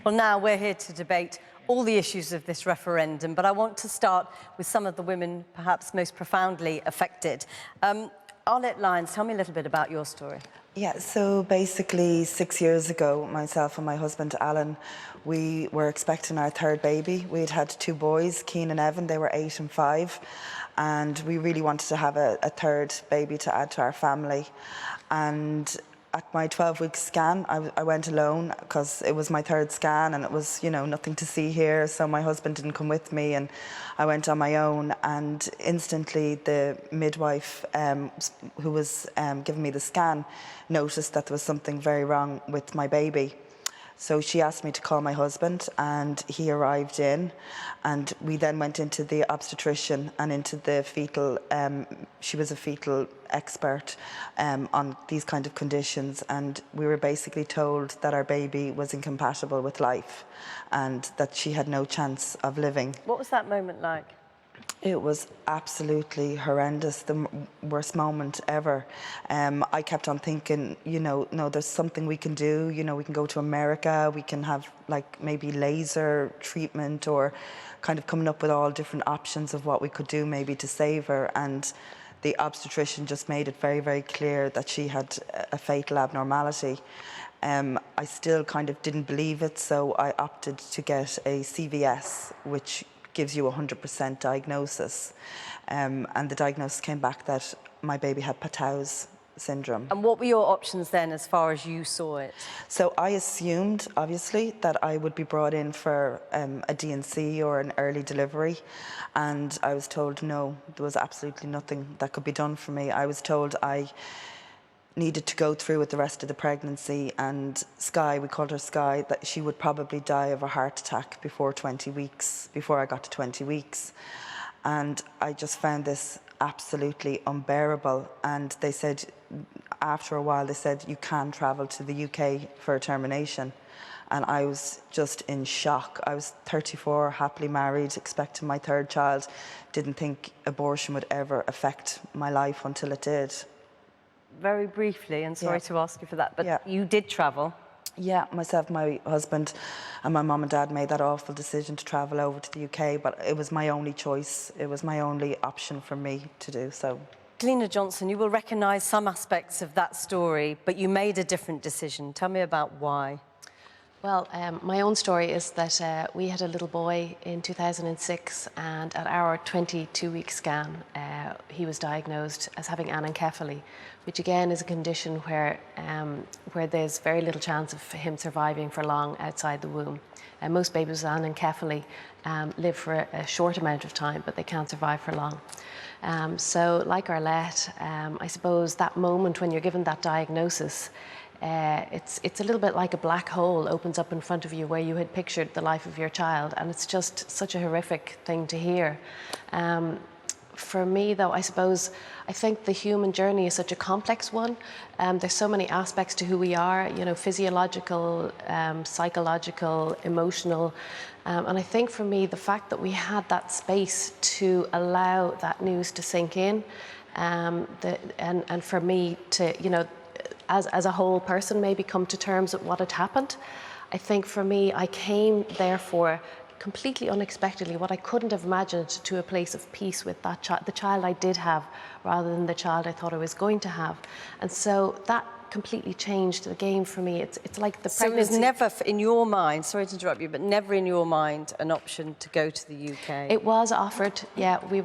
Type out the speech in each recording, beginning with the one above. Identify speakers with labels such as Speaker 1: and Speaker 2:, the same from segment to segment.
Speaker 1: Well, now we're here to debate all the issues of this referendum, but I want to start with some of the women perhaps most profoundly affected. Arlette Lyons, tell me a little bit about your story.
Speaker 2: Yeah, so basically 6 years ago, myself and my husband Alan, we were expecting our third baby. We'd had two boys, Keane and Evan, they were 8 and 5, and we really wanted to have a third baby to add to our family. And at my 12-week scan, I went alone because it was my third scan and it was, you know, nothing to see here. So my husband didn't come with me and I went on my own. And instantly the midwife who was giving me the scan noticed that there was something very wrong with my baby. So she asked me to call my husband and he arrived in, and we then went into the obstetrician and into the fetal, she was a fetal expert on these kind of conditions, and we were basically told that our baby was incompatible with life and that she had no chance of living.
Speaker 1: What was that moment like?
Speaker 2: It was absolutely horrendous, the worst moment ever. I kept on thinking, you know, no, there's something we can do. You know, we can go to America, we can have like maybe laser treatment, or kind of coming up with all different options of what we could do maybe to save her. And the obstetrician just made it very, very clear that she had a fatal abnormality. I still kind of didn't believe it, so I opted to get a CVS, which gives you 100% diagnosis. And the diagnosis came back that my baby had Patau's syndrome.
Speaker 1: And what were your options then as far as you saw it?
Speaker 2: So I assumed, obviously, that I would be brought in for a D&C or an early delivery. And I was told no, there was absolutely nothing that could be done for me. I was told I needed to go through with the rest of the pregnancy, and Skye, we called her Skye, that she would probably die of a heart attack before 20 weeks, before I got to 20 weeks. And I just found this absolutely unbearable. And they said, after a while, they said, you can travel to the UK for a termination. And I was just in shock. I was 34, happily married, expecting my third child. Didn't think abortion would ever affect my life until it did.
Speaker 1: Very briefly, and sorry to ask you for that, but you did travel.
Speaker 2: Yeah, myself, my husband and my mum and dad made that awful decision to travel over to the UK, but it was my only choice. It was my only option for me to do so.
Speaker 1: Lena Johnson, you will recognise some aspects of that story, but you made a different decision. Tell me about why.
Speaker 3: Well, my own story is that we had a little boy in 2006, and at our 22-week scan, he was diagnosed as having anencephaly, which again is a condition where there's very little chance of him surviving for long outside the womb. Most babies with anencephaly live for a short amount of time, but they can't survive for long. So, like Arlette, I suppose that moment when you're given that diagnosis, it's a little bit like a black hole opens up in front of you where you had pictured the life of your child, and it's just such a horrific thing to hear. For me, though, I suppose, I think the human journey is such a complex one. There's so many aspects to who we are, you know, physiological, psychological, emotional. And I think for me, the fact that we had that space to allow that news to sink in, and for me to, you know, as a whole person, maybe come to terms with what had happened. I think for me, I came therefore completely unexpectedly, what I couldn't have imagined, to a place of peace with that child, the child I did have, rather than the child I thought I was going to have. And so that completely changed the game for me. It's like the pregnancy.
Speaker 1: So it was never in your mind, sorry to interrupt you, but never in your mind an option to go to the UK?
Speaker 3: It was offered, yeah. We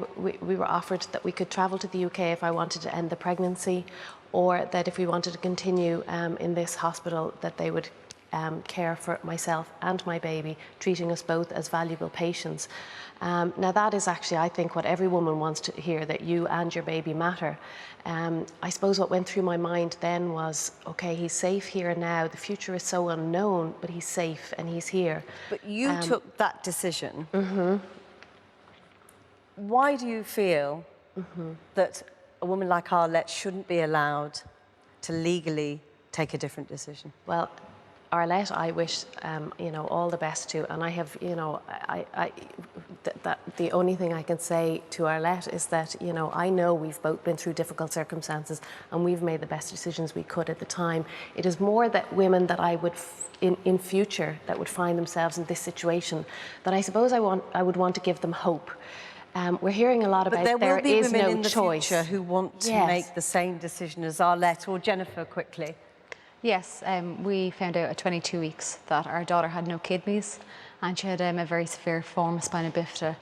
Speaker 3: were offered that we could travel to the UK if I wanted to end the pregnancy, or that if we wanted to continue in this hospital, that they would care for myself and my baby, treating us both as valuable patients. Now that is actually, I think, what every woman wants to hear, that you and your baby matter. I suppose what went through my mind then was, okay, he's safe here now. The future is so unknown, but he's safe and he's here.
Speaker 1: But you took that decision. Why do you feel that a woman like Arlette shouldn't be allowed to legally take a different decision?
Speaker 3: Well, Arlette, I wish, you know, all the best to, and I have, you know, the only thing I can say to Arlette is that, you know, I know we've both been through difficult circumstances and we've made the best decisions we could at the time. It is more that women that I would, in future, that would find themselves in this situation, that I suppose I would want to give them hope. We're hearing a lot about
Speaker 1: there will be women
Speaker 3: no
Speaker 1: in the
Speaker 3: choice.
Speaker 1: future who want to make the same decision as Arlette. Or Jennifer, quickly.
Speaker 4: Yes, we found out at 22 weeks that our daughter had no kidneys and she had a very severe form of spina bifida,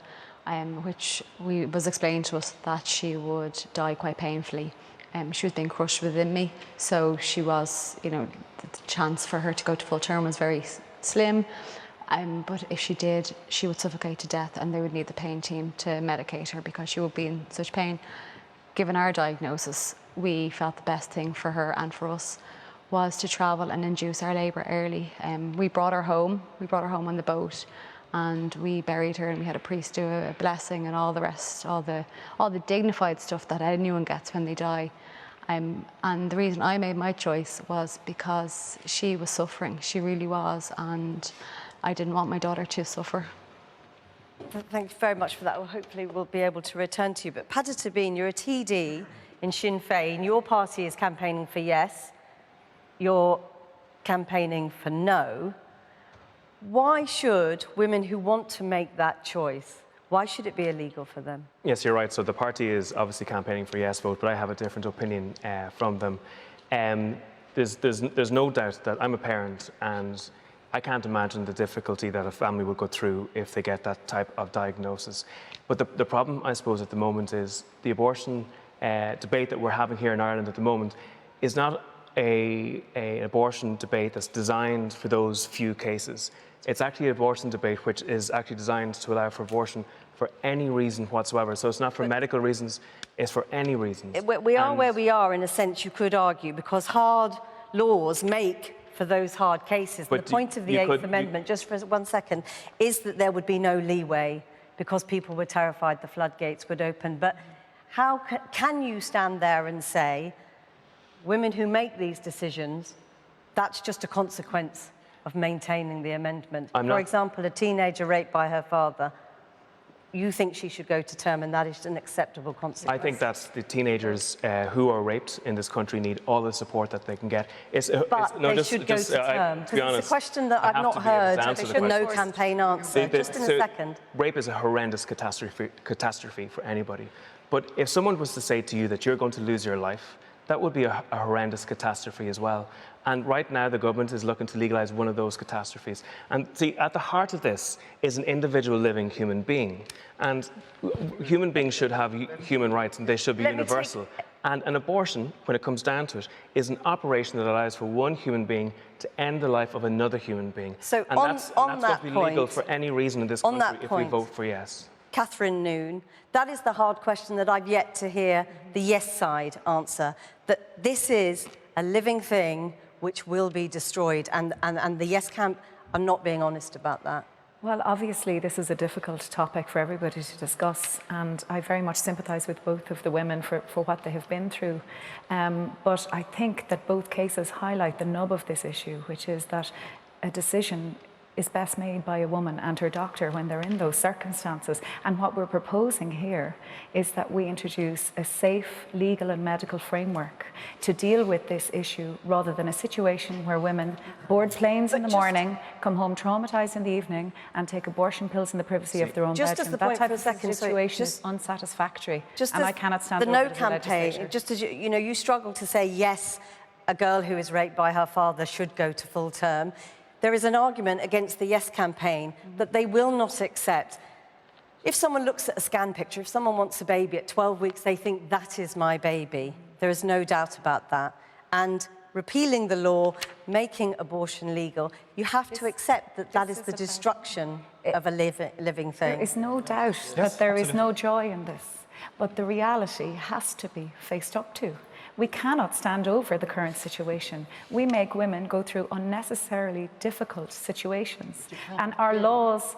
Speaker 4: which was explained to us that she would die quite painfully. She was being crushed within me, so she was, you know, the chance for her to go to full term was very slim. But if she did, she would suffocate to death and they would need the pain team to medicate her because she would be in such pain. Given our diagnosis, we felt the best thing for her and for us was to travel and induce our labour early. We brought her home. We brought her home on the boat, and we buried her. And we had a priest do a blessing and all the rest, all the dignified stuff that anyone gets when they die. And the reason I made my choice was because she was suffering. She really was, and I didn't want my daughter to suffer.
Speaker 1: Thank you very much for that. Well, hopefully we'll be able to return to you. But Paddy Tabine, you're a TD in Sinn Féin. Your party is campaigning for yes. You're campaigning for no. Why should women who want to make that choice, why should it be illegal for them?
Speaker 5: Yes, you're right. So the party is obviously campaigning for yes vote, but I have a different opinion from them. There's no doubt that I'm a parent and I can't imagine the difficulty that a family would go through if they get that type of diagnosis. But the problem, I suppose, at the moment is the abortion debate that we're having here in Ireland at the moment is not an abortion debate that's designed for those few cases. It's actually an abortion debate which is actually designed to allow for abortion for any reason whatsoever. So it's not for medical reasons, it's for any reason.
Speaker 1: We are where we are, in a sense, you could argue, because hard laws make for those hard cases.
Speaker 5: But
Speaker 1: the point of the Eighth Amendment, just for 1 second, is that there would be no leeway because people were terrified the floodgates would open. But how can you stand there and say, women who make these decisions, that's just a consequence of maintaining the amendment? For example, a teenager raped by her father, you think she should go to term and that is an acceptable consequence?
Speaker 5: I think that the teenagers who are raped in this country need all the support that they can get.
Speaker 1: They should go to term. Because it's a question that I've not heard no campaign answer. Just in a second.
Speaker 5: Rape is a horrendous catastrophe for anybody. But if someone was to say to you that you're going to lose your life, that would be a horrendous catastrophe as well. And right now, the government is looking to legalise one of those catastrophes. And see, at the heart of this is an individual living human being. And human beings should have human rights and they should be universal. And an abortion, when it comes down to it, is an operation that allows for one human being to end the life of another human being.
Speaker 1: So
Speaker 5: and that's going to be legal for any reason in this country if we vote for yes.
Speaker 1: Catherine Noon, that is the hard question that I've yet to hear the yes side answer, that this is a living thing which will be destroyed, and the yes camp are not being honest about that.
Speaker 6: Well, obviously, this is a difficult topic for everybody to discuss, and I very much sympathise with both of the women for what they have been through. But I think that both cases highlight the nub of this issue, which is that a decision is best made by a woman and her doctor when they're in those circumstances. And what we're proposing here is that we introduce a safe legal and medical framework to deal with this issue, rather than a situation where women board planes in the morning, come home traumatised in the evening, and take abortion pills in the privacy of their own bedroom. That type of situation is unsatisfactory, and I cannot stand
Speaker 1: the no campaign. Just as you struggle to say yes, a girl who is raped by her father should go to full term. There is an argument against the yes campaign that they will not accept. If someone looks at a scan picture, if someone wants a baby at 12 weeks, they think that is my baby. There is no doubt about that. And repealing the law, making abortion legal, you have to accept that that is the destruction of a living thing.
Speaker 6: There is no doubt that there is no joy in this, but the reality has to be faced up to. We cannot stand over the current situation. We make women go through unnecessarily difficult situations, and our laws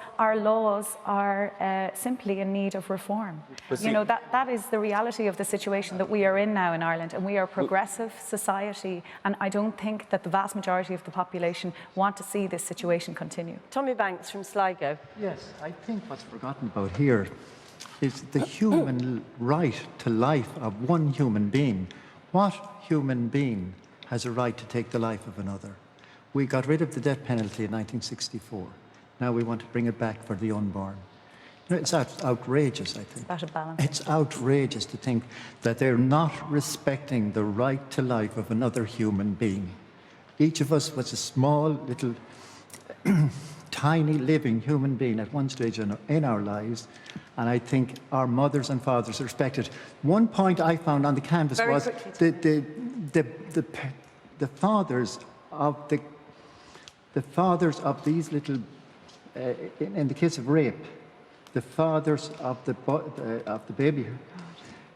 Speaker 6: are simply in need of reform. You know, that is the reality of the situation that we are in now in Ireland, and we are a progressive society, and I don't think that the vast majority of the population want to see this situation continue.
Speaker 1: Tommy Banks from Sligo.
Speaker 7: Yes, I think what's forgotten about here is the human right to life of one human being. What human being has a right to take the life of another? We got rid of the death penalty in 1964. Now we want to bring it back for the unborn. You know, it's outrageous, I think.
Speaker 6: It's about a balance.
Speaker 7: It's outrageous to think that they're not respecting the right to life of another human being. Each of us was a small, little, tiny, living human being at one stage in our lives, and I think our mothers and fathers respected. One point I found on the canvas was the fathers of these little, in the case of rape, the fathers of the baby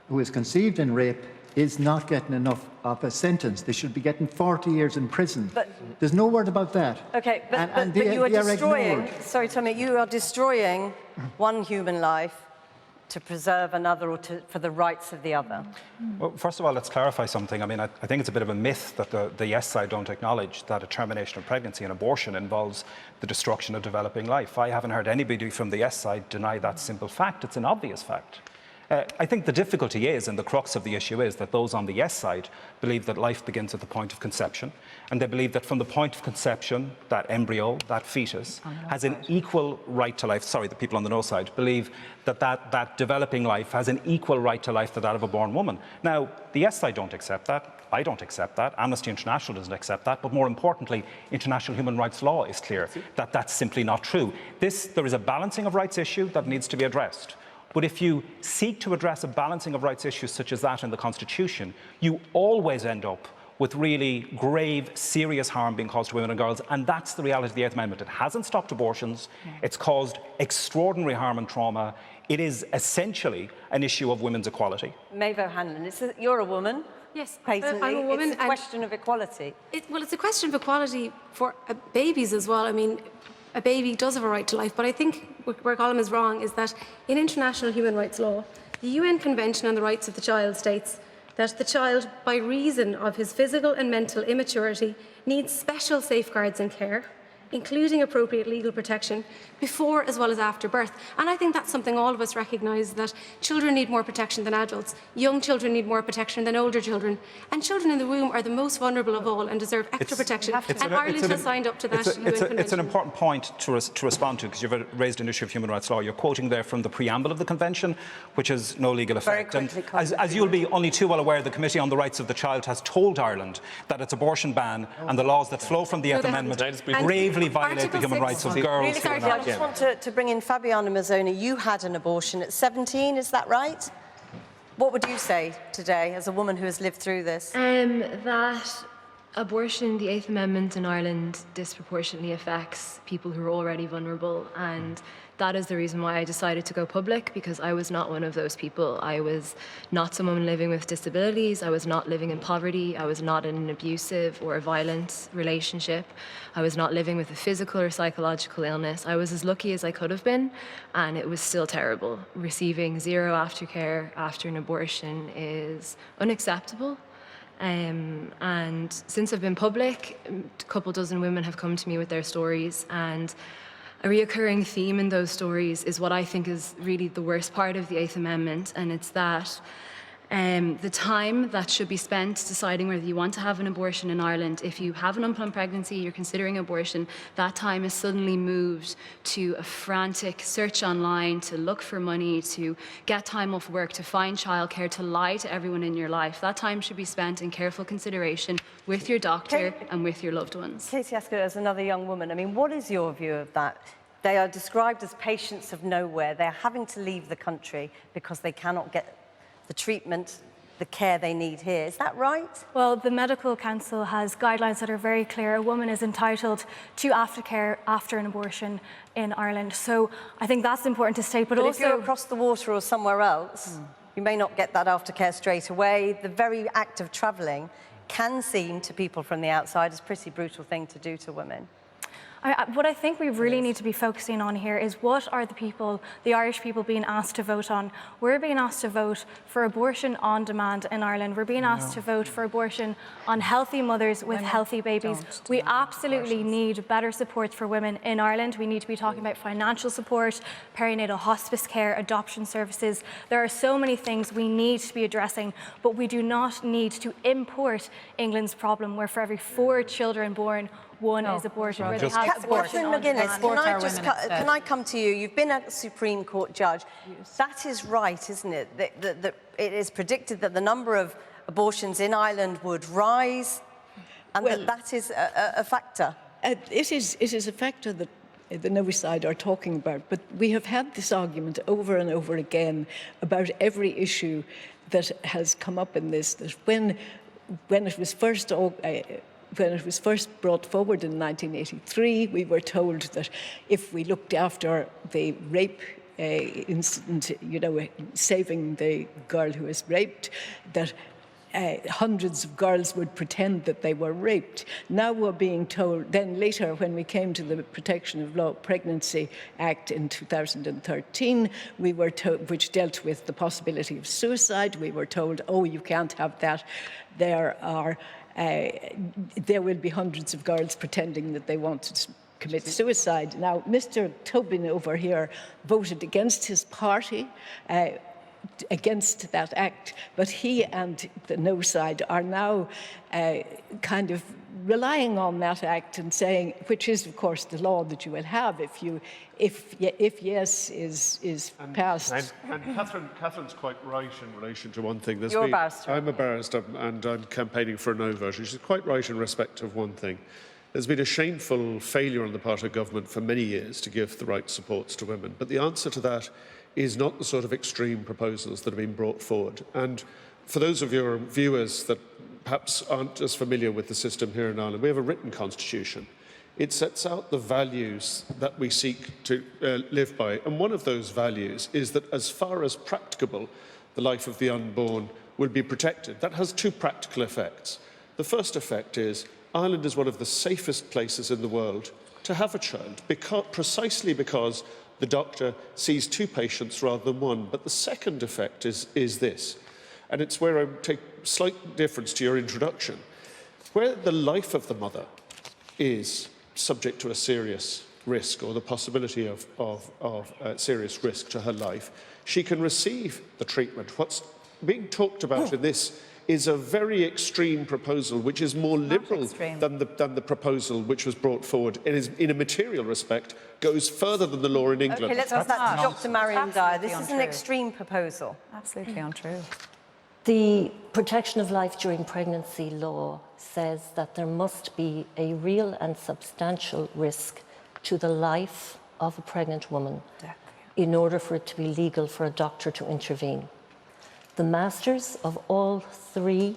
Speaker 7: who is conceived in rape is not getting enough of a sentence. They should be getting 40 years in prison. But there's no word about that.
Speaker 1: Okay, but you are destroying, sorry Tommy, you are destroying one human life to preserve another or for the rights of the other.
Speaker 8: Well, first of all, let's clarify something. I mean, I think it's a bit of a myth that the yes side don't acknowledge that a termination of pregnancy and abortion involves the destruction of developing life. I haven't heard anybody from the yes side deny that simple fact. It's an obvious fact. I think the difficulty is, and the crux of the issue is, that those on the yes side believe that life begins at the point of conception, and they believe that from the point of conception, that embryo, that fetus, has an equal right to life. Sorry, the people on the no side believe that developing life has an equal right to life to that of a born woman. Now, the yes side don't accept that. I don't accept that. Amnesty International doesn't accept that. But more importantly, international human rights law is clear that that's simply not true. There is a balancing of rights issue that needs to be addressed. But if you seek to address a balancing of rights issues such as that in the Constitution, you always end up with really grave, serious harm being caused to women and girls, and that's the reality of the Eighth Amendment. It hasn't stopped abortions, it's caused extraordinary harm and trauma. It is essentially an issue of women's equality.
Speaker 1: Maeve O'Hanlon, you're a woman.
Speaker 9: Yes,
Speaker 1: patently.
Speaker 9: I'm a woman.
Speaker 1: It's a question of equality.
Speaker 9: It's a question of equality for babies as well. I mean, a baby does have a right to life, but I think where Colm is wrong is that in international human rights law, the UN Convention on the Rights of the Child states that the child, by reason of his physical and mental immaturity, needs special safeguards and care, including appropriate legal protection, before as well as after birth. And I think that's something all of us recognise, that children need more protection than adults, young children need more protection than older children, and children in the womb are the most vulnerable of all and deserve extra protection. And Ireland has signed up to that UN Convention.
Speaker 8: It's an important point to respond to, because you've raised an issue of human rights law. You're quoting there from the preamble of the Convention, which has no legal effect. And as you'll be only too well aware, the Committee on the Rights of the Child has told Ireland that its abortion ban and the laws that flow from the Eighth Amendment gravely violate the human rights of girls.
Speaker 1: Really quickly, I just want to bring in Fabiana Mazzoni. You had an abortion at 17, is that right? What would you say today as a woman who has lived through this?
Speaker 10: That abortion, the Eighth Amendment in Ireland, disproportionately affects people who are already vulnerable, and that is the reason why I decided to go public, because I was not one of those people. I was not someone living with disabilities. I was not living in poverty. I was not in an abusive or a violent relationship. I was not living with a physical or psychological illness. I was as lucky as I could have been, and it was still terrible. Receiving zero aftercare after an abortion is unacceptable. And since I've been public, a couple dozen women have come to me with their stories, and a reoccurring theme in those stories is what I think is really the worst part of the Eighth Amendment, and it's that the time that should be spent deciding whether you want to have an abortion in Ireland, if you have an unplanned pregnancy, you're considering abortion, that time is suddenly moved to a frantic search online to look for money, to get time off work, to find childcare, to lie to everyone in your life. That time should be spent in careful consideration with your doctor and with your loved ones.
Speaker 1: Katie Asker, as another young woman, I mean, what is your view of that? They are described as patients of nowhere. They're having to leave the country because they cannot get the treatment, the care they need here. Is that right?
Speaker 11: Well, the Medical Council has guidelines that are very clear. A woman is entitled to aftercare after an abortion in Ireland. So I think that's important to state. But also,
Speaker 1: if you're across the water or somewhere else, You may not get that aftercare straight away. The very act of travelling can seem to people from the outside as a pretty brutal thing to do to women.
Speaker 11: What I think we really need to be focusing on here is what are the people, the Irish people, being asked to vote on. We're being asked to vote for abortion on demand in Ireland. We're being asked to vote for abortion on healthy mothers with healthy babies. We absolutely need better support for women in Ireland. We need to be talking about financial support, perinatal hospice care, adoption services. There are so many things we need to be addressing, but we do not need to import England's problem, where for every 4 children born, one is aborted, where they have abortion on
Speaker 1: McGuinness,
Speaker 11: demand.
Speaker 1: can I come to you? You've been a Supreme Court judge. That is right, isn't it? That it is predicted that the number of abortions in Ireland would rise, and that is a factor.
Speaker 12: It is a factor that the no side are talking about, but we have had this argument over and over again about every issue that has come up in this, that when it was first brought forward in 1983, we were told that if we looked after the rape incident, saving the girl who was raped, that hundreds of girls would pretend that they were raped. Now we're being told, then later when we came to the Protection of Pregnancy Act in 2013, we were told, which dealt with the possibility of suicide, we were told, oh, you can't have that. There will be hundreds of girls pretending that they want to commit suicide. Now, Mr. Tobin over here voted against his party, against that act, but he and the no side are now kind of relying on that act and saying, which is of course the law that you will have if yes is passed.
Speaker 13: And Catherine's quite right in relation to one thing.
Speaker 1: You're a barrister.
Speaker 13: I'm a barrister and I'm campaigning for a no vote. She's quite right in respect of one thing. There's been a shameful failure on the part of government for many years to give the right supports to women, but the answer to that is not the sort of extreme proposals that have been brought forward. And for those of your viewers that perhaps aren't as familiar with the system here in Ireland, we have a written constitution. It sets out the values that we seek to live by. And one of those values is that as far as practicable, the life of the unborn will be protected. That has 2 practical effects. The first effect is Ireland is one of the safest places in the world to have a child, precisely because the doctor sees 2 patients rather than 1. But the second effect is this, and it's where I take slight difference to your introduction. Where the life of the mother is subject to a serious risk or the possibility of serious risk to her life, she can receive the treatment. What's being talked about in this is a very extreme proposal, which is more liberal than the proposal which was brought forward. It is, in a material respect, goes further than the law in England.
Speaker 1: OK, let's go back to Dr. Marion Dyer. This is an extreme proposal.
Speaker 6: Absolutely untrue.
Speaker 14: The protection of life during pregnancy law says that there must be a real and substantial risk to the life of a pregnant woman in order for it to be legal for a doctor to intervene. The masters of all 3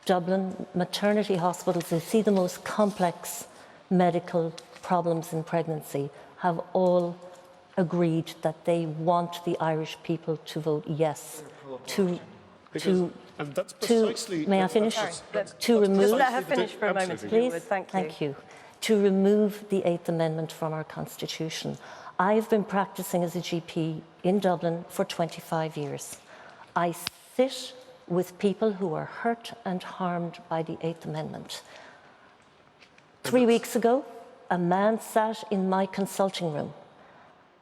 Speaker 14: Dublin maternity hospitals that see the most complex medical problems in pregnancy have all agreed that they want the Irish people to vote yes
Speaker 13: and that's precisely,
Speaker 14: may I finish? To remove.
Speaker 1: Just let her finish for a moment,
Speaker 14: please.
Speaker 1: Thank you.
Speaker 14: To remove the 8th Amendment from our Constitution. I've been practicing as a GP in Dublin for 25 years. I sit with people who are hurt and harmed by the 8th Amendment. 3 weeks ago, a man sat in my consulting room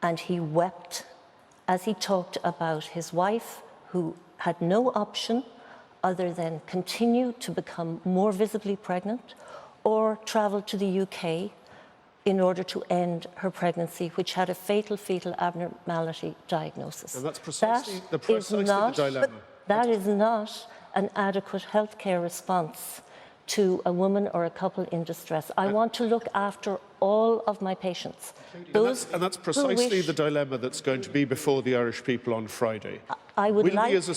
Speaker 14: and he wept as he talked about his wife, who had no option other than continue to become more visibly pregnant or travel to the UK in order to end her pregnancy, which had a fatal fetal abnormality diagnosis.
Speaker 13: And that's precisely the dilemma.
Speaker 14: That is not an adequate healthcare response to a woman or a couple in distress. I want to look after all of my patients.
Speaker 13: And that's precisely the dilemma that's going to be before the Irish people on Friday. Will we as a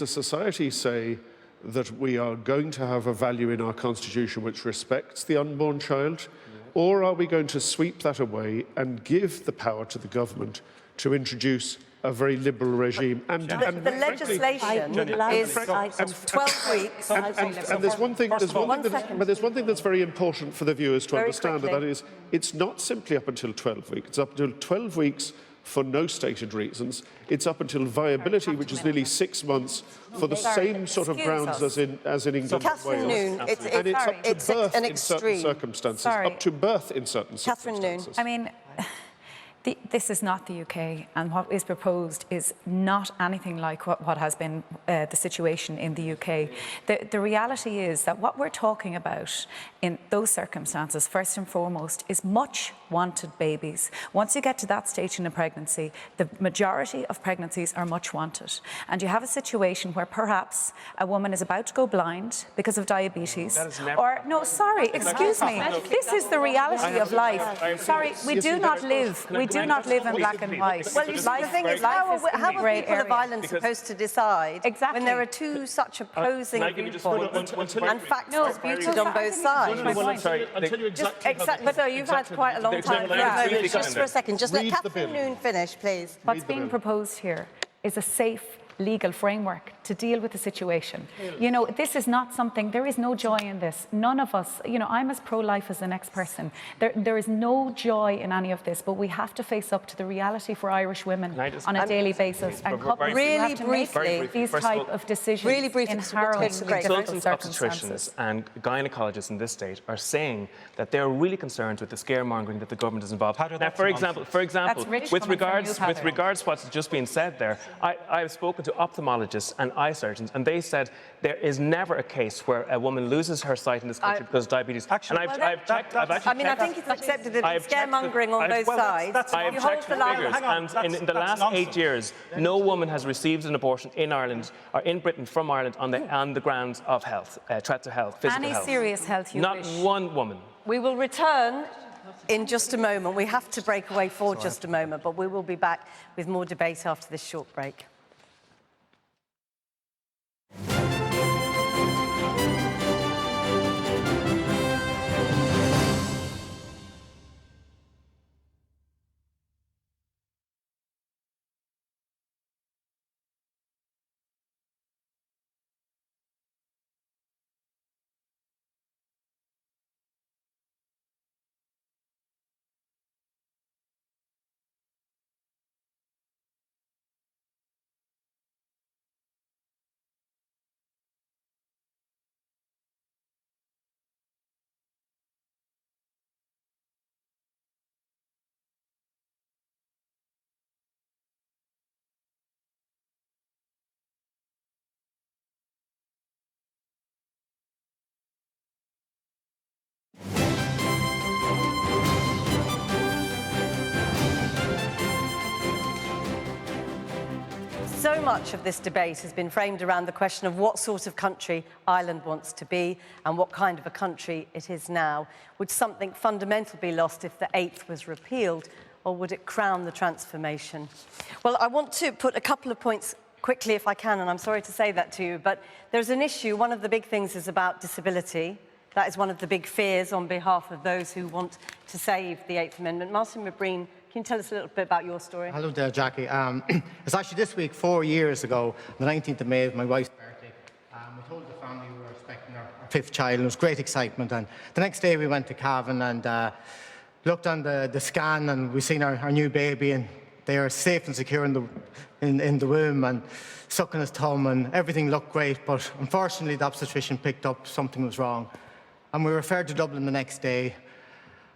Speaker 13: society say that we are going to have a value in our constitution which respects the unborn child? Or are we going to sweep that away and give the power to the government to introduce a very liberal regime. And
Speaker 1: The
Speaker 13: frankly,
Speaker 1: legislation is 12 weeks.
Speaker 13: and there's one thing. There's one thing that's very important for the viewers to understand, and that is, it's not simply up until 12 weeks. It's up until 12 weeks for no stated reasons. It's up until viability, which is nearly 6 months, for the same sort of grounds as in England and
Speaker 1: Catherine
Speaker 13: Wales.
Speaker 1: Noon,
Speaker 13: And it's up to birth in certain circumstances.
Speaker 6: Sorry.
Speaker 13: Up to birth in certain
Speaker 1: Catherine Noon.
Speaker 13: circumstances.
Speaker 6: I mean, this is not the UK, and what is proposed is not anything like what has been the situation in the UK. The reality is that what we're talking about in those circumstances, first and foremost, is much wanted babies. Once you get to that stage in a pregnancy, the majority of pregnancies are much wanted. And you have a situation where perhaps a woman is about to go blind because of diabetes. Or, no, sorry, excuse me. This is the reality of life. Sorry, we do not live. We do not live in black and white.
Speaker 1: Well, you see, the thing is, how are people of Ireland supposed to decide when there are two such opposing viewpoints and facts disputed on both sides? Exactly. So you've had quite a long time. Just for a second, just let Catherine Noon finish, please.
Speaker 6: What's being proposed here is a safe legal framework to deal with the situation. You know, this is not something, there is no joy in this. None of us, you know, I'm as pro-life as the next person. There is no joy in any of this, but we have to face up to the reality for Irish women on a daily basis. And couples
Speaker 1: really
Speaker 6: have to make these type of decisions
Speaker 1: really briefly,
Speaker 6: in harrowing, difficult
Speaker 5: Consultant
Speaker 6: circumstances.
Speaker 5: obstetricians and gynecologists in this state are saying that they're really concerned with the scaremongering that the government is involved. Now, for example, with regards to what's just been said there, I've spoken to ophthalmologists and eye surgeons, and they said there is never a case where a woman loses her sight in this country because of diabetes.
Speaker 13: Actually,
Speaker 5: and I've checked.
Speaker 1: I mean, I think it's accepted that there's scaremongering on both sides.
Speaker 5: I have checked the figures, and in the last 8 years, no woman has received an abortion in Ireland or in Britain from Ireland on the grounds of health, threat to health, physical health.
Speaker 6: Any serious health you
Speaker 5: Not
Speaker 6: wish.
Speaker 5: one woman.
Speaker 1: We will return in just a moment. We have to break away for just a moment, but we will be back with more debate after this short break. So much of this debate has been framed around the question of what sort of country Ireland wants to be and what kind of a country it is now. Would something fundamental be lost if the 8th was repealed, or would it crown the transformation? Well, I want to put a couple of points quickly, if I can, and I'm sorry to say that to you, but there's an issue. One of the big things is about disability. That is one of the big fears on behalf of those who want to save the 8th Amendment. Martin McBreen, can you tell us a little bit about your story?
Speaker 15: Hello there, Jackie. It's actually this week, 4 years ago, the 19th of May, my wife's birthday. We told the family we were expecting our 5th child, and it was great excitement. And the next day we went to Cavan and looked on the scan, and we seen our new baby, and they are safe and secure in the womb and sucking his thumb, and everything looked great. But unfortunately, the obstetrician picked up something was wrong. And we were referred to Dublin the next day.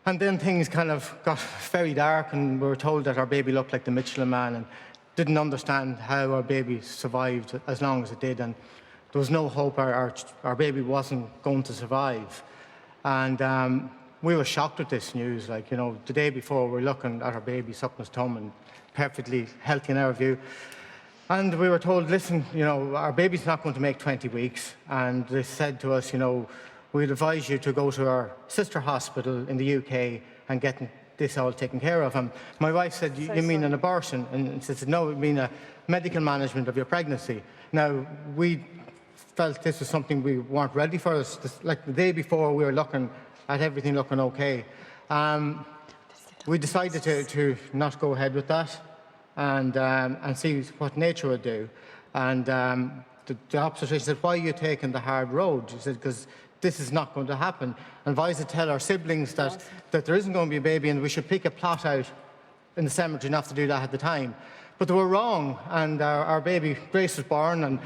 Speaker 15: And then things kind of got very dark, and we were told that our baby looked like the Michelin Man, and didn't understand how our baby survived as long as it did. And there was no hope our baby wasn't going to survive. And we were shocked with this news. Like, you know, the day before, we were looking at our baby sucking his thumb and perfectly healthy in our view. And we were told, listen, you know, our baby's not going to make 20 weeks. And they said to us, you know, we'd advise you to go to our sister hospital in the UK and get this all taken care of. And my wife said, you mean an abortion? And she said, no, we mean a medical management of your pregnancy. Now, we felt this was something we weren't ready for. Like the day before, we were looking at everything looking okay. We decided to not go ahead with that. and see what nature would do. And the obstetrician said, why are you taking the hard road? She said, because this is not going to happen. And Visa tell our siblings that there isn't going to be a baby and we should pick a plot out in the cemetery, not to do that at the time. But they were wrong, and our baby Grace was born on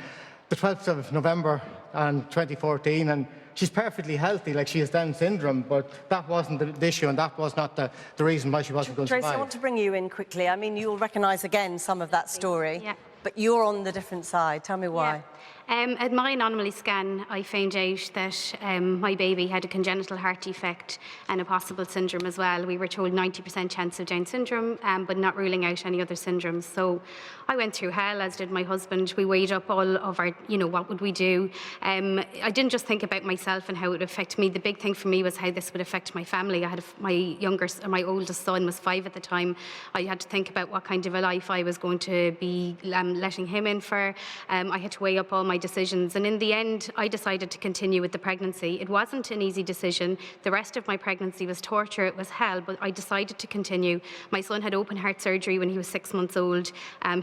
Speaker 15: the 12th of November in 2014, and she's perfectly healthy, like she has Down syndrome, but that wasn't the issue, and that was not the reason why she wasn't going to survive.
Speaker 1: Tracy, I want to bring you in quickly. I mean, you'll recognise again some of that story, but you're on the different side. Tell me why.
Speaker 16: At my anomaly scan, I found out that my baby had a congenital heart defect and a possible syndrome as well. We were told 90% chance of Down syndrome, but not ruling out any other syndromes. So I went through hell, as did my husband. We weighed up all of our, what would we do? I didn't just think about myself and how it would affect me. The big thing for me was how this would affect my family. I had my oldest son was 5 at the time. I had to think about what kind of a life I was going to be letting him in for. I had to weigh up all my decisions, and in the end I decided to continue with the pregnancy. It wasn't an easy decision. The rest of my pregnancy was torture, it was hell, but I decided to continue. My son had open heart surgery when he was 6 months old.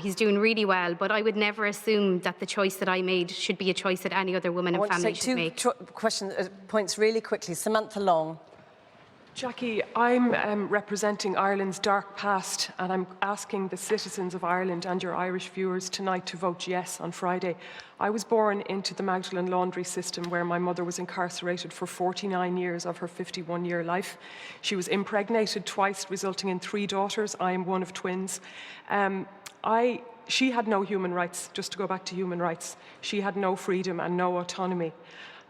Speaker 16: He's doing really well, but I would never assume that the choice that I made should be a choice that any other woman and family should make.
Speaker 1: I want to take 2 points really quickly. Samantha Long.
Speaker 17: Jackie, I'm representing Ireland's dark past, and I'm asking the citizens of Ireland and your Irish viewers tonight to vote yes on Friday. I was born into the Magdalen laundry system, where my mother was incarcerated for 49 years of her 51-year life. She was impregnated twice, resulting in 3 daughters. I am one of twins. She had no human rights, just to go back to human rights. She had no freedom and no autonomy.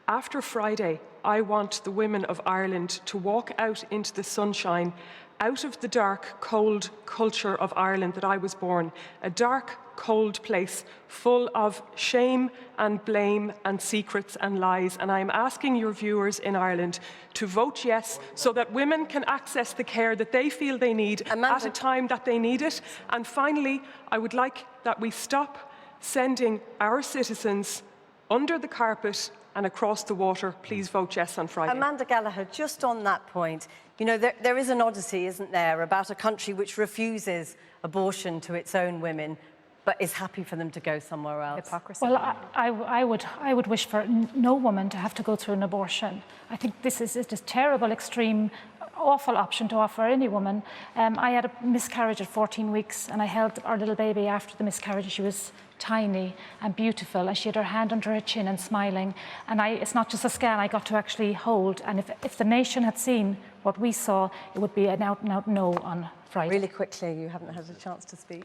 Speaker 17: After Friday, I want the women of Ireland to walk out into the sunshine, out of the dark, cold culture of Ireland that I was born, a dark, cold place full of shame and blame and secrets and lies. And I am asking your viewers in Ireland to vote yes, so that women can access the care that they feel they need at a time that they need it. And finally, I would like that we stop sending our citizens under the carpet and across the water. Please vote yes on Friday.
Speaker 1: Amanda Gallagher, just on that point, there is an odyssey, isn't there, about a country which refuses abortion to its own women, but is happy for them to go somewhere else.
Speaker 6: Hypocrisy. Well, I would wish for no woman to have to go through an abortion. I think this is a terrible, extreme, awful option to offer any woman. I had a miscarriage at 14 weeks, and I held our little baby after the miscarriage. She was tiny and beautiful, and she had her hand under her chin and smiling. And it's not just a scan I got to actually hold. And if the nation had seen what we saw, it would be an out-and-out no on Friday.
Speaker 1: Really quickly, you haven't had a chance to speak.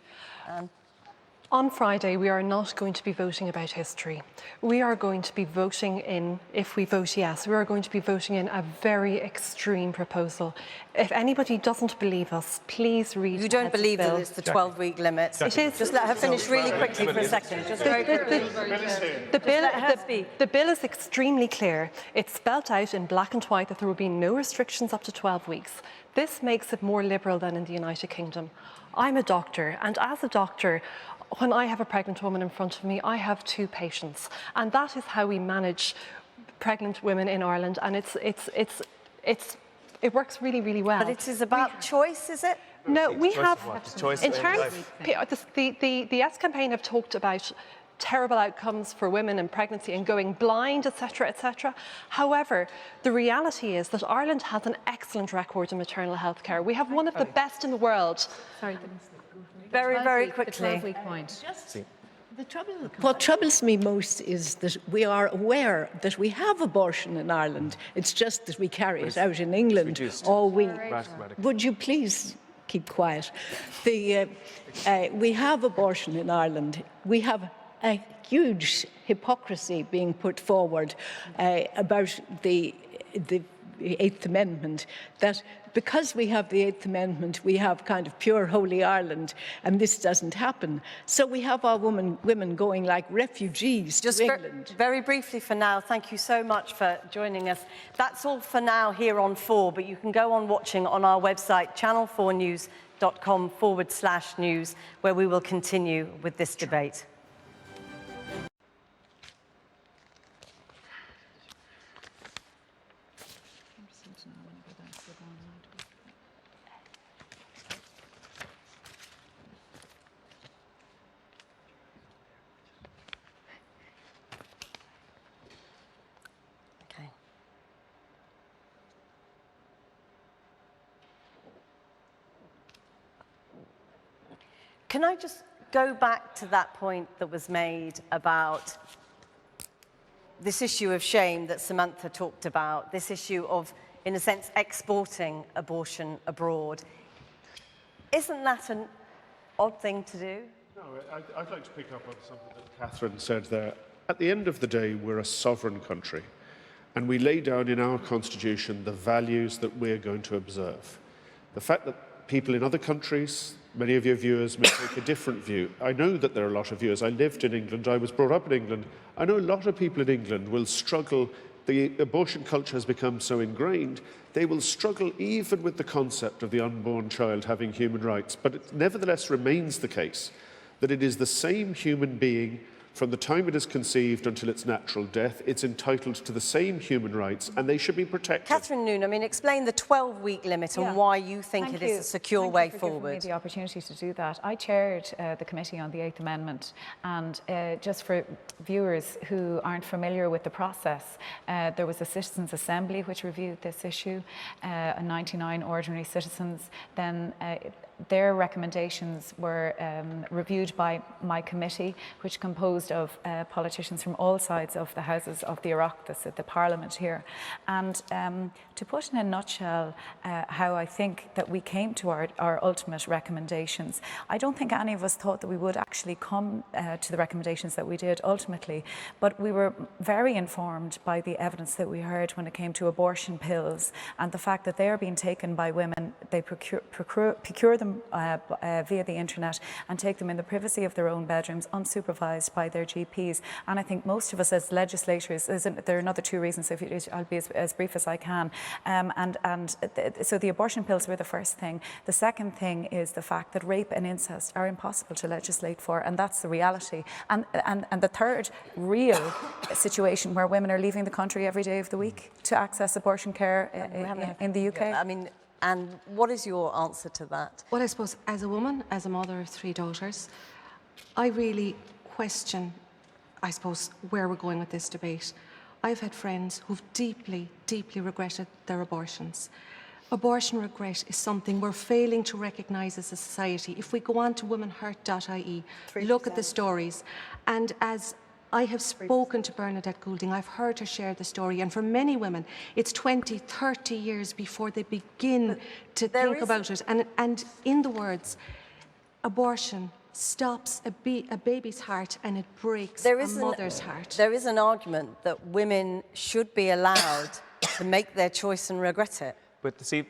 Speaker 18: On Friday, we are not going to be voting about history. We are going to be voting in, if we vote yes, we are going to be voting in a very extreme proposal. If anybody doesn't believe us, please read.
Speaker 1: You don't believe that it's the 12-week limit.
Speaker 18: It is.
Speaker 1: Just let her finish really quickly for a second. Just very quickly.
Speaker 18: The bill is extremely clear. It's spelt out in black and white that there will be no restrictions up to 12 weeks. This makes it more liberal than in the United Kingdom. I'm a doctor, and as a doctor, when I have a pregnant woman in front of me, I have 2 patients, and that is how we manage pregnant women in Ireland, and it works really, really well.
Speaker 1: But it is about choice, is it?
Speaker 18: No, we have.
Speaker 5: Choice
Speaker 18: in terms, the Yes campaign have talked about terrible outcomes for women in pregnancy and going blind, etc., etc. However, the reality is that Ireland has an excellent record in maternal health care. We have one of the best in the world.
Speaker 11: Sorry.
Speaker 1: Very, very quickly.
Speaker 11: The 12-week point.
Speaker 12: What troubles me most is that we are aware that we have abortion in Ireland. It's just that we carry it out in England all week. Would you please keep quiet? We have abortion in Ireland. We have a huge hypocrisy being put forward about the 8th Amendment, that because we have the 8th Amendment, we have kind of pure holy Ireland, and this doesn't happen. So we have our women going like refugees to England.
Speaker 1: Very briefly for now, thank you so much for joining us. That's all for now here on 4, but you can go on watching on our website, channel4news.com/news, where we will continue with this debate. Can I just go back to that point that was made about this issue of shame that Samantha talked about, this issue of, in a sense, exporting abortion abroad? Isn't that an odd thing to do?
Speaker 13: No, I'd like to pick up on something that Catherine said there. At the end of the day, we're a sovereign country, and we lay down in our constitution the values that we're going to observe. The fact that people in other countries, many of your viewers may take a different view. I know that there are a lot of viewers. I lived in England. I was brought up in England. I know a lot of people in England will struggle. The abortion culture has become so ingrained, they will struggle even with the concept of the unborn child having human rights. But it nevertheless remains the case that it is the same human being from the time it is conceived until its natural death. It's entitled to the same human rights, and they should be protected.
Speaker 1: Catherine Noon, I mean, explain the 12-week limit and why you think it is a secure way forward.
Speaker 6: Thank you for giving me the opportunity to do that. I chaired the committee on the 8th Amendment, and just for viewers who aren't familiar with the process, there was a Citizens' Assembly which reviewed this issue, 99 ordinary citizens. Then their recommendations were reviewed by my committee, which composed of politicians from all sides of the houses of the Oireachtas, the Parliament here. And to put in a nutshell how I think that we came to our ultimate recommendations, I don't think any of us thought that we would actually come to the recommendations that we did ultimately, but we were very informed by the evidence that we heard when it came to abortion pills and the fact that they are being taken by women. They procure them via the internet and take them in the privacy of their own bedrooms, unsupervised by their GPs. And I think most of us as legislators, there are another two reasons, so I'll be as brief as I can. So the abortion pills were the first thing. The second thing is the fact that rape and incest are impossible to legislate for, and that's the reality. And the third real situation where women are leaving the country every day of the week to access abortion care in the UK.
Speaker 1: I mean, and what is your answer to that?
Speaker 19: Well, I suppose as a woman, as a mother of 3 daughters, I really question, I suppose, where we're going with this debate. I've had friends who've deeply, deeply regretted their abortions. Abortion regret is something we're failing to recognise as a society. If we go on to womenhurt.ie, look at the stories, and as I have spoken to Bernadette Goulding, I've heard her share the story, and for many women, it's 20, 30 years before they begin to think about it. And in the words, abortion stops a baby's heart and it breaks a mother's heart.
Speaker 1: There is an argument that women should be allowed to make their choice and regret it.
Speaker 5: But see,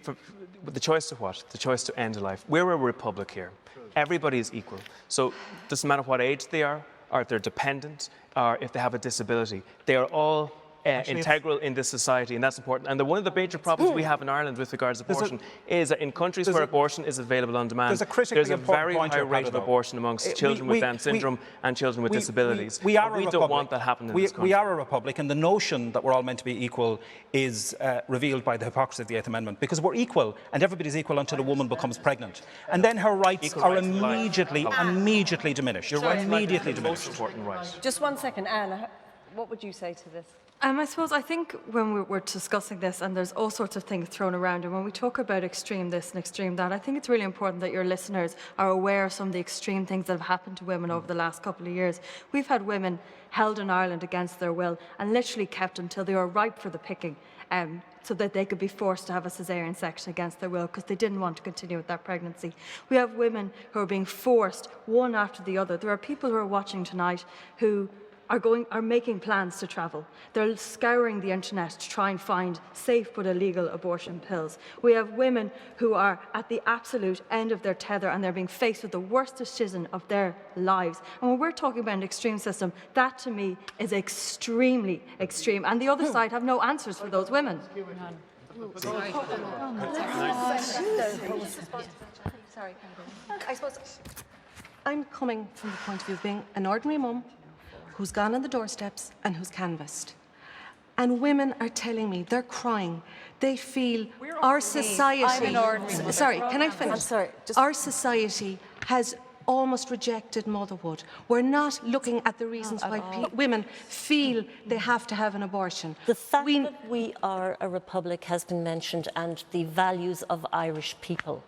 Speaker 5: with the choice of what? The choice to end a life. We're a republic here. Everybody is equal. So it doesn't matter what age they are, or if they're dependent, or if they have a disability. They are all integral in this society, and that's important. And one of the major problems we have in Ireland with regards to abortion is that in countries where abortion is available on demand, there's a very high rate of abortion amongst children with Down syndrome and children with disabilities. We don't want that happening in this country.
Speaker 8: We are a republic, and the notion that we're all meant to be equul is revealed by the hypocrisy of the 8th Amendment, because we're equal, and everybody's equal until a woman becomes pregnant. And then her rights are immediately diminished. Immediately diminished.
Speaker 1: Just 1 second, Anne, what would you say to this?
Speaker 20: I think when we're discussing this, and there's all sorts of things thrown around, and when we talk about extreme this and extreme that, I think it's really important that your listeners are aware of some of the extreme things that have happened to women over the last couple of years. We've had women held in Ireland against their will and literally kept until they were ripe for the picking, so that they could be forced to have a caesarean section against their will because they didn't want to continue with that pregnancy. We have women who are being forced one after the other. There are people who are watching tonight who are making plans to travel. They're scouring the internet to try and find safe but illegal abortion pills. We have women who are at the absolute end of their tether, and they're being faced with the worst decision of their lives. And when we're talking about an extreme system, that to me is extremely extreme. And the other side have no answers for those women.
Speaker 19: Sorry. I suppose I'm coming from the point of view of being an ordinary mum who's gone on the doorsteps and who's canvassed. And women are telling me, they're crying. They feel our society... Sorry, can I finish?
Speaker 1: I'm sorry.
Speaker 19: Our society has almost rejected motherhood. We're not looking at the reasons why women feel they have to have an abortion.
Speaker 14: The fact that we are a republic has been mentioned, and the values of Irish people.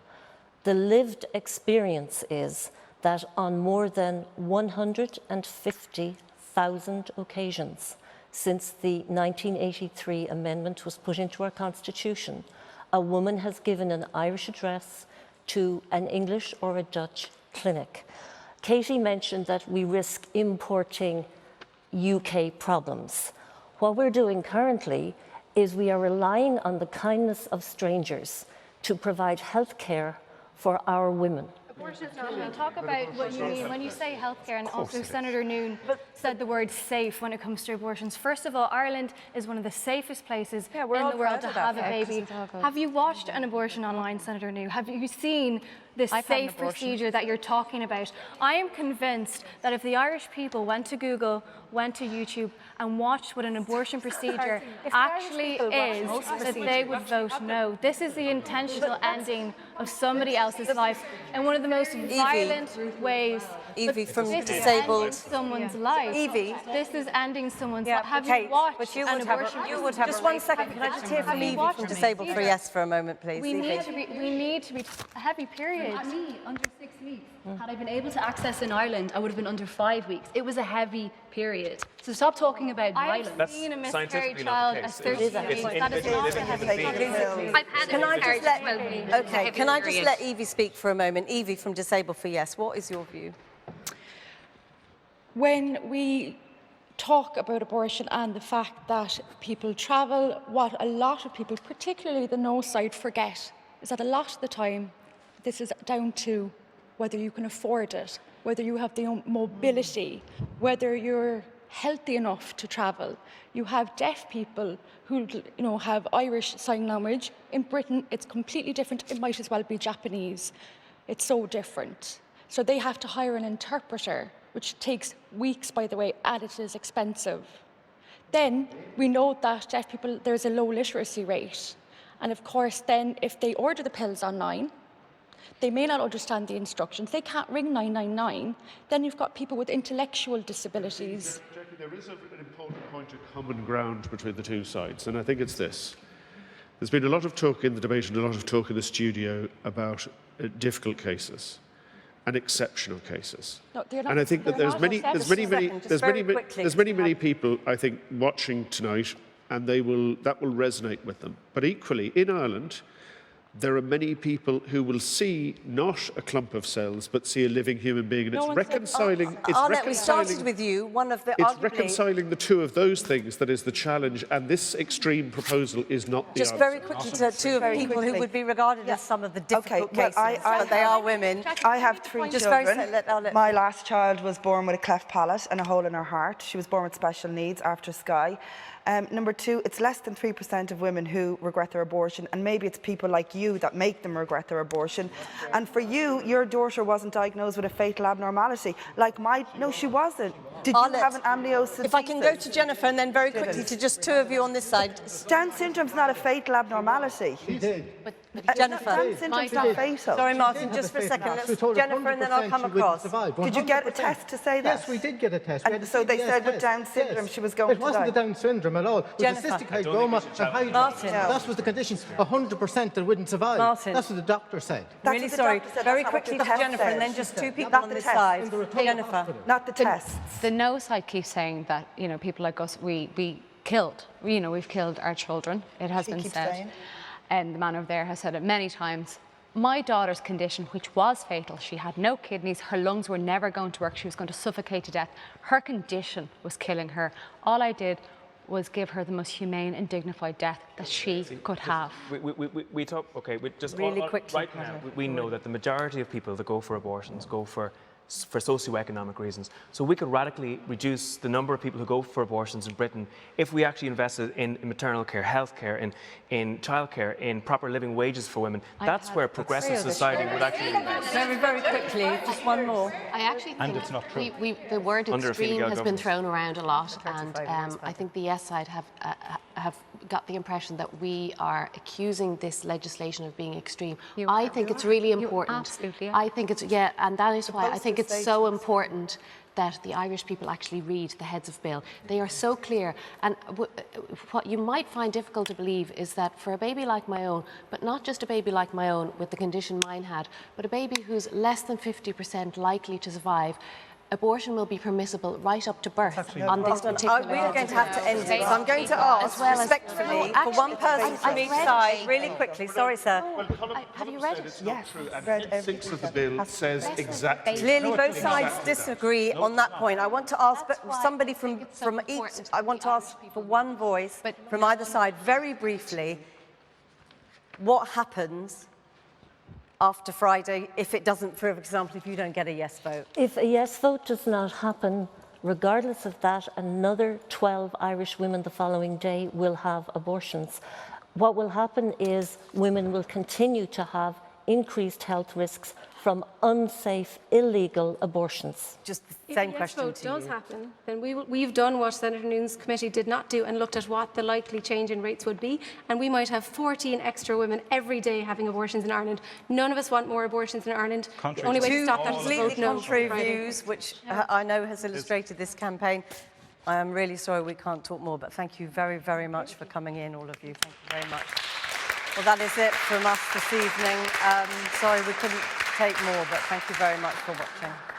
Speaker 14: The lived experience is that on more than 150,000 occasions since the 1983 amendment was put into our Constitution, a woman has given an Irish address to an English or a Dutch clinic. Katie mentioned that we risk importing UK problems. What we're doing currently is we are relying on the kindness of strangers to provide health care for our women.
Speaker 11: Talk about what you mean when you say healthcare, and also Senator Noon said the word safe when it comes to abortions. First of all, Ireland is one of the safest places in the world to have a baby. Have you watched an abortion online, Senator Noon? Have you seen this safe procedure that you're talking about? I am convinced that if the Irish people went to Google, went to YouTube and watched what an abortion procedure actually is, that they would vote no. This is the intentional ending of somebody else's life in one of the most violent ways.
Speaker 1: Evie from
Speaker 11: this
Speaker 1: Disabled.
Speaker 11: Is ending someone's life.
Speaker 1: Evie.
Speaker 11: This is ending someone's life. Have
Speaker 1: Kate,
Speaker 11: you watched
Speaker 1: but you
Speaker 11: an
Speaker 1: would
Speaker 11: abortion
Speaker 1: have just one second. Can I just hear from Evie from Disabled for yes for a moment, please?
Speaker 11: We need to be a heavy period.
Speaker 21: At me, under 6 weeks. Had I been able to access in Ireland, I would have been under 5 weeks. It was a heavy period. So stop talking about violence.
Speaker 11: I've seen a miscarried child at 30 weeks. That is not a heavy period.
Speaker 16: I've had
Speaker 1: Can I just let
Speaker 16: okay,
Speaker 1: can I just let Evie speak for a moment? Evie from Disabled for yes. What is your view?
Speaker 22: When we talk about abortion and the fact that people travel, what a lot of people, particularly the no side, forget is that a lot of the time this is down to whether you can afford it, whether you have the mobility, whether you're healthy enough to travel. You have deaf people who have Irish Sign Language. In Britain, it's completely different. It might as well be Japanese. It's so different. So they have to hire an interpreter, which takes weeks, by the way, and it is expensive. Then we know that deaf people, there's a low literacy rate. And of course, then if they order the pills online, they may not understand the instructions. They can't ring 999. Then you've got people with intellectual disabilities.
Speaker 13: Jackie, there is an important point of common ground between the two sides, and I think it's this. There's been a lot of talk in the debate and a lot of talk in the studio about difficult cases and exceptional cases.
Speaker 22: No, they're not,
Speaker 13: and I think that there's many people, I think, watching tonight, and that will resonate with them. But equally, in Ireland, there are many people who will see not a clump of cells, but see a living human being, and it's reconciling.
Speaker 1: We started with you. One of the
Speaker 13: it's reconciling the two of those things that is the challenge, and this extreme proposal is not the
Speaker 1: just
Speaker 13: answer.
Speaker 1: very quickly to two of the people who would be regarded as some of the difficult cases, but they are women.
Speaker 2: I have 3 children. My last child was born with a cleft palate and a hole in her heart. She was born with special needs after Sky. Number 2, it's less than 3% of women who regret their abortion, and maybe it's people like you that make them regret their abortion. And for you, your daughter wasn't diagnosed with a fatal abnormality. Like no, she wasn't. Did you have an amniocentesis?
Speaker 1: If I can go to Jennifer and then very quickly to just two of you on this side.
Speaker 2: Down syndrome's not a fatal abnormality.
Speaker 7: She did.
Speaker 1: Jennifer.
Speaker 2: Down syndrome's not fatal.
Speaker 1: Sorry, Martin, just for a second. Let's Jennifer and then I'll come across.
Speaker 2: Did you get a test to say that?
Speaker 7: Yes, we did get a test.
Speaker 2: And so they said with Down syndrome she was going to die.
Speaker 7: It wasn't the Down syndrome at all. It was the cystic hygroma and hydra.
Speaker 1: Martin.
Speaker 7: That was the condition. 100% that wouldn't survive.
Speaker 1: Martin.
Speaker 7: That's what the doctor said.
Speaker 1: Really sorry. Very quickly to Jennifer and then just two people on this side. Jennifer.
Speaker 2: Not the tests.
Speaker 4: The no side keeps saying that, people like us, we killed. We've killed our children. It has been said. And the man over there has said it many times. My daughter's condition, which was fatal, she had no kidneys, her lungs were never going to work, she was going to suffocate to death. Her condition was killing her. All I did was give her the most humane and dignified death that she could have.
Speaker 5: We talk, okay, we just
Speaker 1: really quickly.
Speaker 5: Right now, we know that the majority of people that go for abortions go for socioeconomic reasons. So we could radically reduce the number of people who go for abortions in Britain if we actually invested in maternal care, health care, in childcare, in proper living wages for women. That's where progressive society would actually invest.
Speaker 1: Very, very quickly, just one more.
Speaker 3: I actually think
Speaker 8: it's not true.
Speaker 3: The word
Speaker 5: Under a
Speaker 3: extreme
Speaker 5: Fine Gael
Speaker 3: has been
Speaker 5: government.
Speaker 3: thrown around a lot, and I think the yes side have got the impression that we are accusing this legislation of being extreme. I think it's really important.
Speaker 4: Absolutely.
Speaker 3: I think it's, yeah, and that is why I think it's so important that the Irish people actually read the heads of bill. They are so clear. And what you might find difficult to believe is that for a baby like my own, but not just a baby like my own with the condition mine had, but a baby who's less than 50% likely to survive, abortion will be permissible right up to birth on this particular.
Speaker 1: We are going to have to end it. So I'm going to ask respectfully for one person from each side, really quickly. Sorry, sir.
Speaker 3: Have you read it?
Speaker 13: Yes. 6 of the bill says exactly.
Speaker 1: Clearly, both sides disagree on that point. I want to ask somebody from each. I want to ask for one voice from either side, very briefly. What happens after Friday if it doesn't, for example, if you don't get a yes vote?
Speaker 14: If a yes vote does not happen, regardless of that, another 12 Irish women the following day will have abortions. What will happen is women will continue to have increased health risks from unsafe, illegal abortions.
Speaker 1: Just the same question to you.
Speaker 9: If a yes vote does happen, then we've done what Senator Noonan's committee did not do and looked at what the likely change in rates would be, and we might have 14 extra women every day having abortions in Ireland. None of us want more abortions in Ireland. The only way to stop that is to vote no.
Speaker 1: Contrary views, which I know has illustrated this campaign. I am really sorry we can't talk more, but thank you very, very much for coming in, all of you. Thank you very much. Well, that is it from us this evening. Sorry we couldn't take more, but thank you very much for watching.